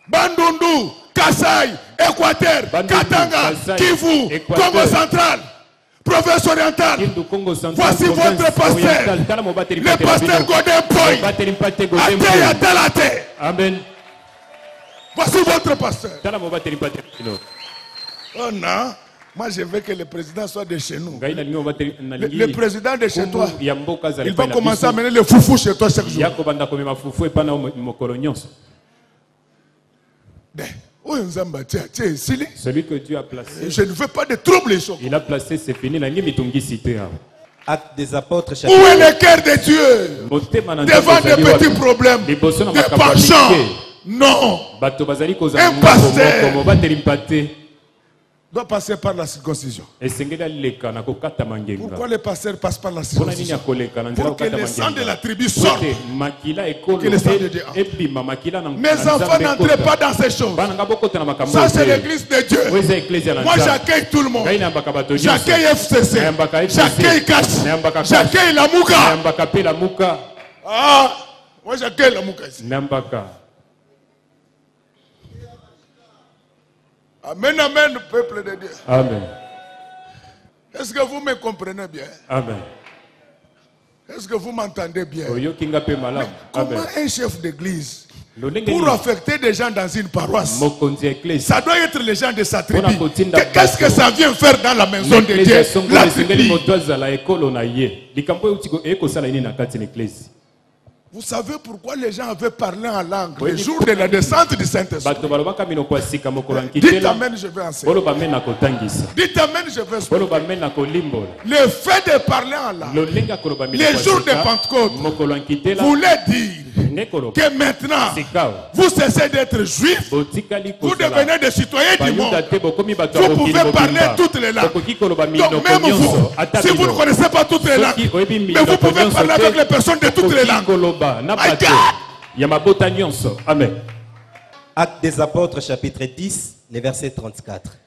Bandundu, Kasaï, Équateur, Katanga, Kivu, Congo central, province orientale. Voici votre pasteur, le pasteur Godin Boy. Athée. Amen. Voici votre pasteur. Oh non. Moi, je veux que le président soit de chez nous. Le président de chez toi, il va commencer à mener le foufou chez toi chaque jour. Celui que Dieu a placé. Je ne veux pas de troubles. Il a placé, c'est fini. Actes des apôtres. Où est le cœur de Dieu? Devant des petits problèmes, des penchants. Non. Un pasteur doit passer par la circoncision. Pourquoi les pasteurs passent par la circoncision? Pour que le sang de la tribu sorte. Que le sang de Dieu entre. Mes enfants n'entrent pas dans ces choses. Ça c'est l'église de Dieu. Moi j'accueille tout le monde. J'accueille FCC. J'accueille Cash. J'accueille la Mouka. Ah, moi j'accueille la Mouka ici. Amen, amen, peuple de Dieu. Amen. Est-ce que vous me comprenez bien? Amen. Est-ce que vous m'entendez bien? Comment un chef d'église, pour affecter des gens dans une paroisse, ça doit être les gens de sa tribu. Qu'est-ce que ça vient faire dans la maison de Dieu? La tribu. Vous savez pourquoi les gens avaient parlé en langue le jour de la descente du Saint-Esprit? Dites amen, je vais enseigner. Dites amen, je vais enseigner. Le fait de parler en langue, les jours de Pentecôte, voulait dire que maintenant, vous cessez d'être juif, vous devenez des citoyens du monde. Vous pouvez parler toutes les langues. Donc même vous, si vous ne connaissez pas toutes les langues, mais vous pouvez parler avec les personnes de toutes les langues. Amen. Actes des apôtres chapitre 10, le verset 34.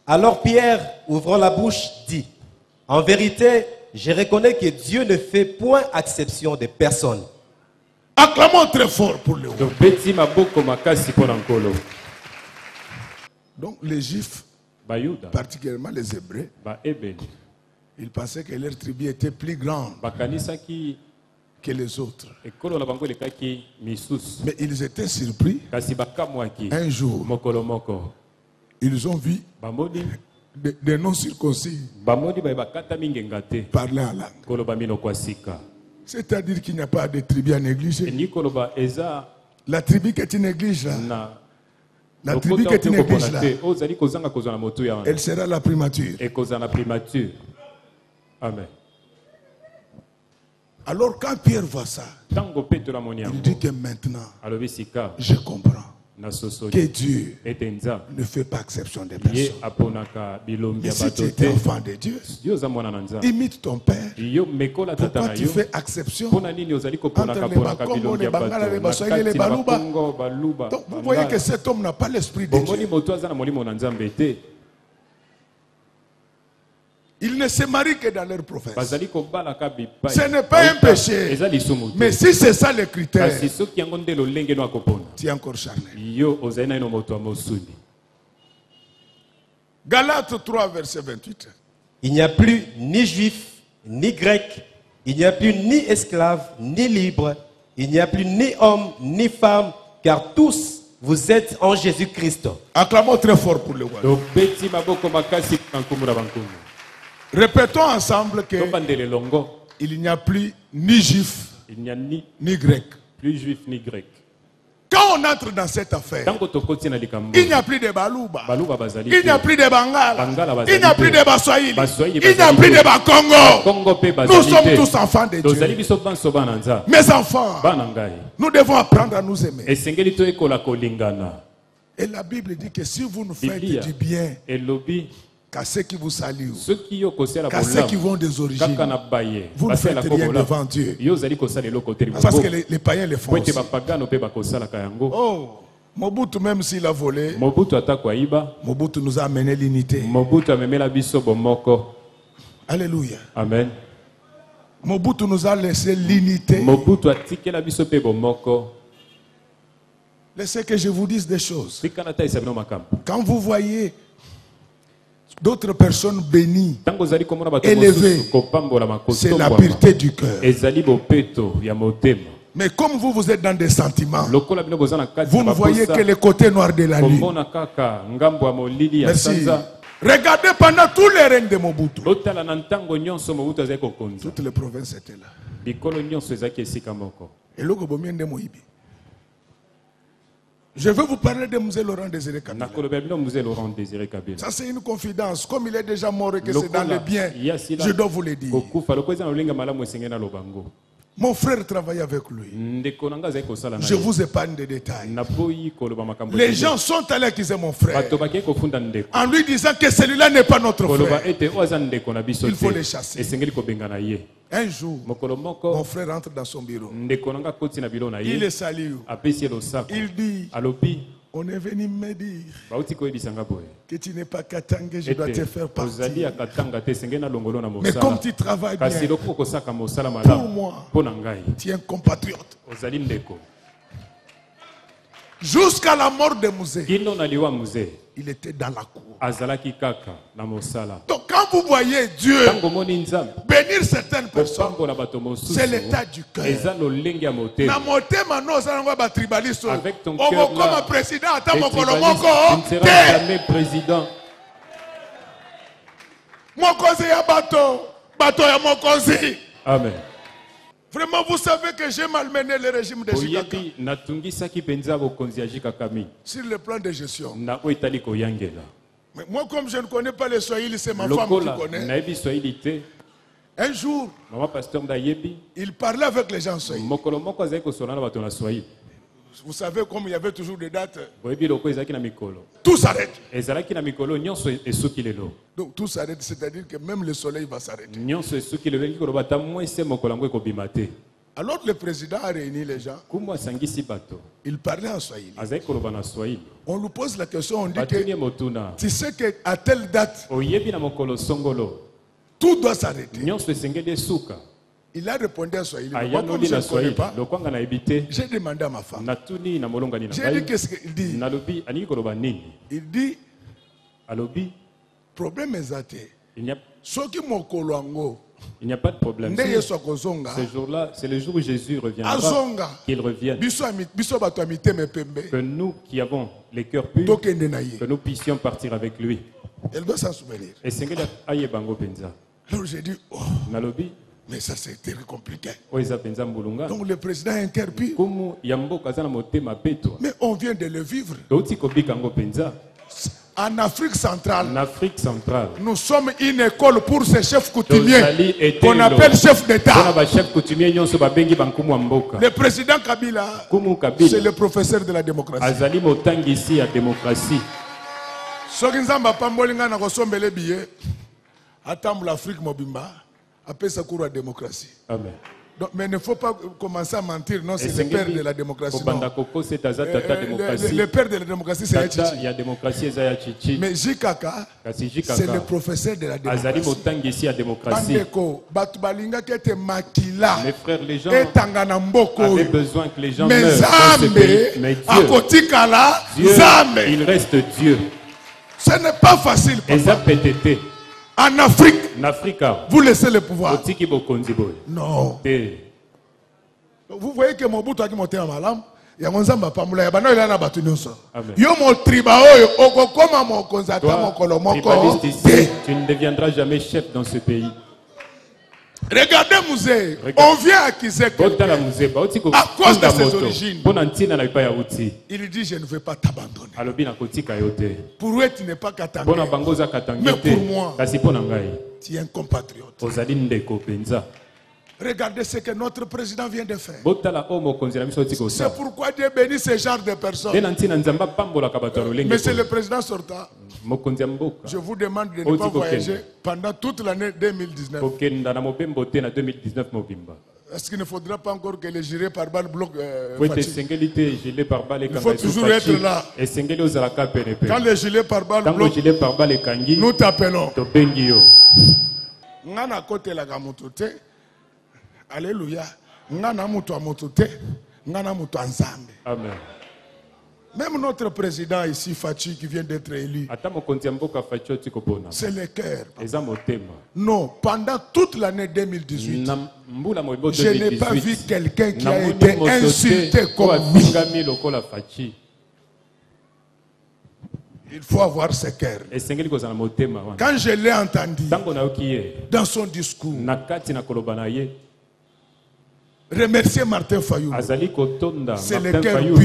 Alors Pierre, ouvrant la bouche, dit: en vérité, je reconnais que Dieu ne fait point exception de personne. Acclamons très fort pour le roi. Donc les Juifs, particulièrement les Hébreux, ils pensaient que leur tribu était plus grande que les autres. Mais ils étaient surpris. Un jour, ils ont vu des non-circoncis parler en langue. C'est-à-dire qu'il n'y a pas de tribu à négliger. La tribu que tu négliges là, la tribu que tu négliges là, elle sera la primature. Amen. Alors quand Pierre voit ça, il dit que maintenant, je comprends que Dieu ne fait pas exception des personnes. Mais si tu es enfant de Dieu, imite ton père. Pourquoi tu fais exception entre les Bakongo, les Bangala, les Baswahili et les Baluba? Donc vous voyez que cet homme n'a pas l'esprit de Dieu. Ils ne se marient que dans leur prophète. Ce n'est pas un péché. Mais si c'est ça le critère, tu es encore charnel. Galates 3, verset 28. Il n'y a plus ni juif, ni grec. Il n'y a plus ni esclave, ni libre. Il n'y a plus ni homme, ni femme. Car tous, vous êtes en Jésus-Christ. Acclamons très fort pour le roi. Répétons ensemble que il n'y a plus ni juif, ni grec. Plus juif ni grec. Quand on entre dans cette affaire, il n'y a plus de Baluba, il n'y a plus de Bangala, il n'y a plus de Baswahili, il n'y a plus de Bakongo. Nous sommes tous enfants de Dieu. Mes enfants, nous devons apprendre à nous aimer. Et la Bible dit que si vous nous faites du bien, qu'à ceux qui vous saluent, qu'à ceux qui vont des origines, vous ne faites rien devant Dieu. Parce que les païens le font aussi. Oh, Mobutu, même s'il a volé, Mobutu nous a amené l'unité. Alléluia. Amen. Mobutu nous a laissé l'unité. Laissez que je vous dise des choses. Quand vous voyez d'autres personnes bénies, élevées, c'est la pureté du cœur. Mais comme vous êtes dans des sentiments, vous ne voyez que le côté noir de la nuit. Merci. Regardez pendant tous les règnes de Mobutu. Toutes les provinces étaient là. Et le Gobomien de Moïbi. Je veux vous parler de Mzee Laurent Désiré Kabila. Ça c'est une confidence. Comme il est déjà mort et que c'est dans le bien, je dois vous le dire. Mon frère travaillait avec lui. Je vous épargne des détails. Les gens sont allés accuser mon frère en lui disant que celui-là n'est pas notre frère. Il faut les chasser. Un jour, mon frère entre dans son bureau. Il le salue. Il dit, on est venu me dire que tu n'es pas Katanga, je dois te faire partie. Mais comme tu travailles bien, pour moi, tu es un compatriote. Jusqu'à la mort de Mzee, il était dans la cour. Donc quand vous voyez Dieu bénir certaines personnes, c'est l'état du cœur. Avec ton cœur là, tu ne seras jamais président. Amen. Vraiment, vous savez que j'ai malmené le régime de Jikaka. Sur le plan de gestion. Mais moi, comme je ne connais pas les Swahili, c'est ma femme qui connaît. Un jour, il parlait avec les gens Swahili. Vous savez, comme il y avait toujours des dates, tout s'arrête. Donc tout s'arrête, c'est-à-dire que même le soleil va s'arrêter. Alors le président a réuni les gens. Il parlait en Swahili. On lui pose la question, on dit que tu sais qu'à telle date, tout doit s'arrêter. Il a répondu à Swahili. Moi, comme je ne connais pas, j'ai demandé à ma femme. J'ai dit qu'est-ce qu'il dit. Il dit, problème est il n'y a pas de problème. Ce jour-là, c'est le jour où Jésus reviendra. Qu'il revienne. Que nous qui avons les cœurs purs, que nous puissions partir avec lui. Elle doit s'en souvenir. Alors j'ai dit, oh. Mais ça c'est très compliqué. Donc le président est un cœur pur. Mais on vient de le vivre. En Afrique centrale, nous sommes une école pour ces chefs coutumiers qu'on appelle chefs d'État. Le président Kabila, c'est le professeur de la démocratie. Sokinzamba pambolinga na kosombele biye atambu l'Afrique mobimba appelle ça cours à démocratie. Amen. Donc, mais il ne faut pas commencer à mentir. Non, c'est le père de la démocratie. Non. Le père de la démocratie, c'est Yachichi. Mais Jikaka, c'est le professeur de la démocratie. Mes frères, les gens avaient besoin que les gens meurent dans ce pays. Mais Dieu, il reste Dieu. Ce n'est pas facile, papa. En Afrique, vous laissez le pouvoir. Non. Vous voyez que Mobutu a monté en malam. Il y a un zamba pamula. Il y a un battu nyonso. Yo mon tribao yo okokoma mon konzata mon kolomoko. Tu ne deviendras jamais chef dans ce pays. Regardez Musée. On vient accuser quelqu'un à cause de ses origines. Il dit je ne veux pas t'abandonner. Pour eux tu n'es pas Katanga. Mais pour moi tu es un compatriote. Regardez ce que notre président vient de faire. C'est pourquoi Dieu bénit ce genre de personnes. Mais c'est le président sortant. Je vous demande de ne pas voyager pendant toute l'année 2019. Est-ce qu'il ne faudra pas encore que les gilets pare-balles bloquent il faut toujours être là. Quand les gilets pare-balles bloquent, nous t'appelons. Alléluia. Amen. Même notre président ici, Fachi, qui vient d'être élu, c'est le cœur. Non, pendant toute l'année 2018, je n'ai pas vu quelqu'un qui a été insulté comme lui. Il faut avoir ce cœur. Quand je l'ai entendu dans son discours, remercier Martin Fayulu, c'est le cœur pur.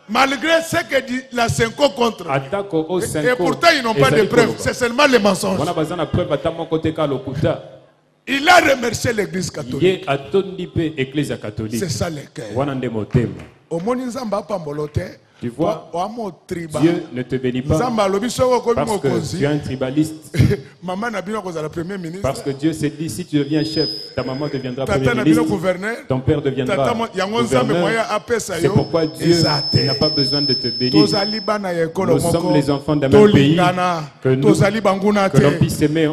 Malgré ce que dit la Senko contre lui. Et pourtant ils n'ont pas de preuves, c'est seulement les mensonges. Il a remercié l'église catholique. C'est ça le cœur. Au monde tu vois, Dieu ne te bénit pas parce que tu es un tribaliste. Parce que Dieu s'est dit, si tu deviens chef, ta maman deviendra premier ministre, ton père deviendra gouverneur. C'est pourquoi Dieu n'a pas besoin de te bénir. Nous sommes les enfants d'un même pays, que l'on puisse aimer.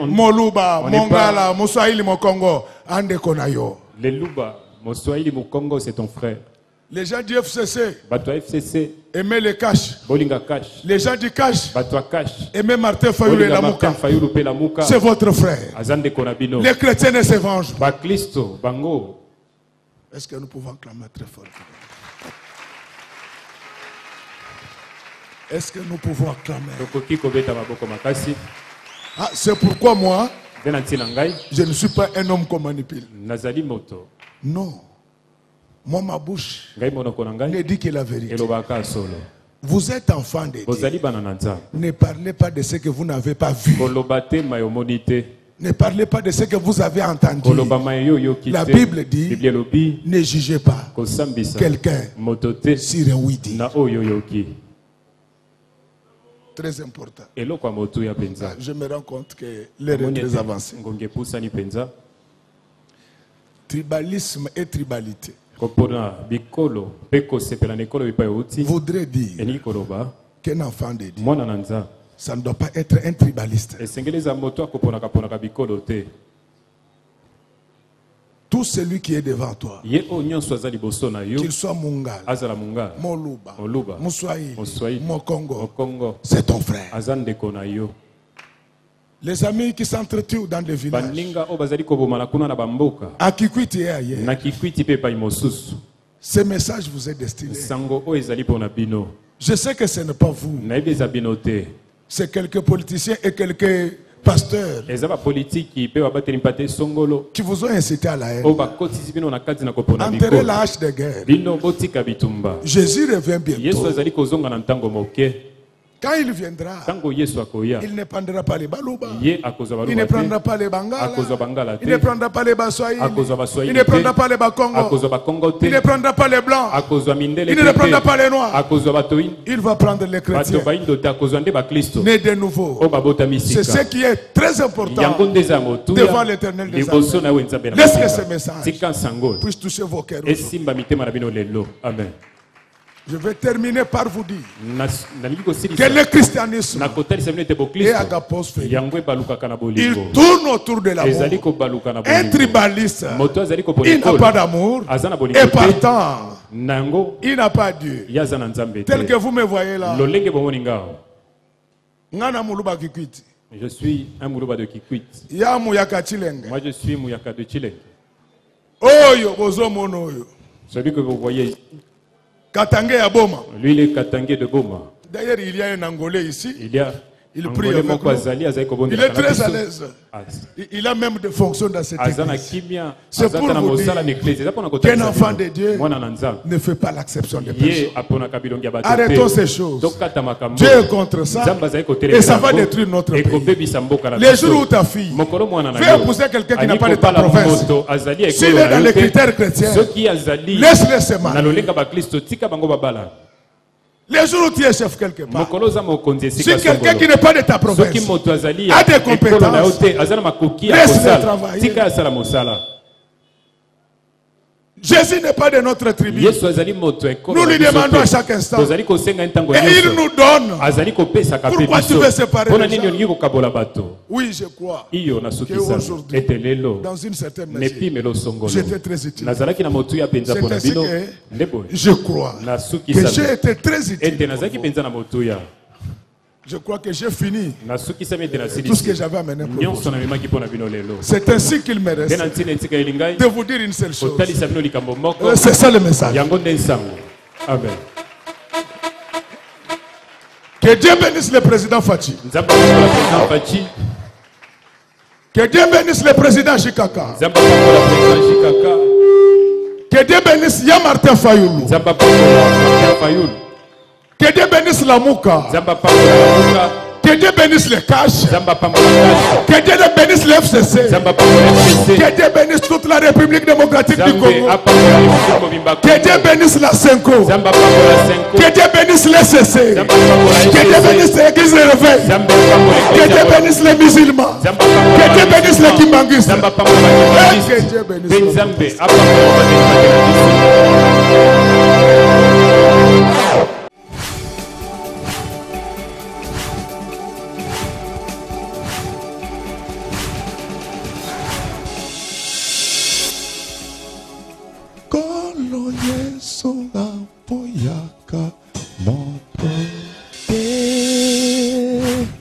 Les Luba, Moswahili, Mukongo, c'est ton frère. Les gens du FCC, aimer les cash. Les gens du cash, aimer Martin Fayulu et Lamuka. C'est votre frère. Les chrétiens ne se vengent pas. Est-ce que nous pouvons clamer très fort? Est-ce que nous pouvons acclamer? Ah, c'est pourquoi moi, je ne suis pas un homme qu'on manipule. Non. Moi, ma bouche ne dit que la vérité. Vous êtes enfant de Dieu. Ne parlez pas de ce que vous n'avez pas vu. Ne parlez pas de ce que vous avez entendu. La Bible dit, ne jugez pas quelqu'un sur un oui-dit. Très important. Je me rends compte que l'heure est très avancée. Tribalisme et tribalité voudrait dire qu'un enfant de Dieu, ça ne doit pas être un tribaliste. Tout celui qui est devant toi, qu'il soit Mungal, Moluba, Muswahili, Mokongo, c'est ton frère. Les amis qui s'entretuent dans des villages, à Kikwiti et ailleurs, ce message vous est destiné. Je sais que ce n'est pas vous. C'est quelques politiciens et quelques pasteurs qui vous ont incité à la haine. Enterrez la hache de guerre. Jésus revient bientôt. Quand il viendra, il ne prendra pas les balouba, il ne prendra pas les bangala, il ne prendra pas les baswaïs, il ne prendra pas les bakongo, il ne prendra pas les blancs, il ne prendra pas les noirs. Il va prendre les chrétiens nés de nouveau. C'est ce qui est très important devant l'Éternel des armées. Laisse que ce message puisse toucher vos cœurs. Amen. Je vais terminer par vous dire que le christianisme est agapos fait. Il tourne autour de l'amour. Un tribaliste, il n'a pas d'amour et partant, il n'a pas Dieu. Tel que vous me voyez là. Je suis un Moulouba de Kikwit. Moi je suis Mouyaka de Chileng. Celui que vous voyez ici. Katangé à Boma. Lui, il est Katangé de Boma. D'ailleurs, il y a un Angolais ici. Il prie avec nous. Il est très à l'aise. Il a même des fonctions dans cette église. C'est pour vous dire qu'un enfant de Dieu ne fait pas l'acception des péchés. Arrêtons ces choses. Dieu est contre ça et ça va détruire notre pays. Les jours où ta fille veut épouser quelqu'un qui n'a pas de ta province, s'il est dans les critères chrétiens, laisse-le se marier. Les jours où tu es chef quelque part, si quelqu'un qui n'est pas de ta province a des compétences, laisse-le travailler. Jésus n'est pas de notre tribu. Nous lui demandons à chaque instant. Et il nous donne. Pourquoi tu veux séparer les gens? Oui, je crois qu'aujourd'hui, dans une certaine mesure, j'étais très utile. C'est ainsi que je crois que j'ai été très utile. Je crois que j'ai fini tout ce que j'avais amené pour vous. C'est ainsi qu'il me reste de vous dire une seule chose. C'est ça le message. Amen. Que Dieu bénisse le président Fachi. Que Dieu bénisse le président Chikaka. Que Dieu bénisse Yamartin Fayoulou. Que Dieu bénisse la Mouka. Que Dieu bénisse les caches. Que Dieu bénisse le FCC. Que Dieu bénisse toute la République démocratique du Congo. Que Dieu bénisse la Senko. Que Dieu bénisse le CC. Que Dieu bénisse l'église de réveil. Que Dieu bénisse les musulmans. Que Dieu bénisse les kimbanguistes. Que Dieu bénisse.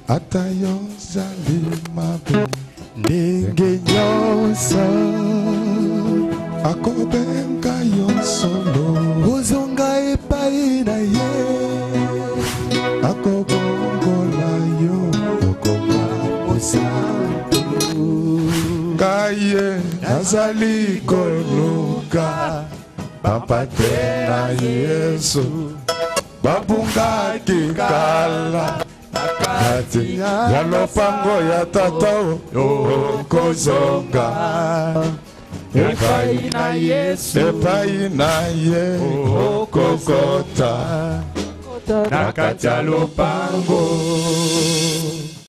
Atayo zalimabe ndenge nyonso akobenga yo solo ozonga epai na ye akobongola yo okoma osantu kaye nazali koluka bapate na Yesu babungaki kala Kati ya lopango ya tata okozonga epai na Yesu epai na ye okokota na kati ya lopango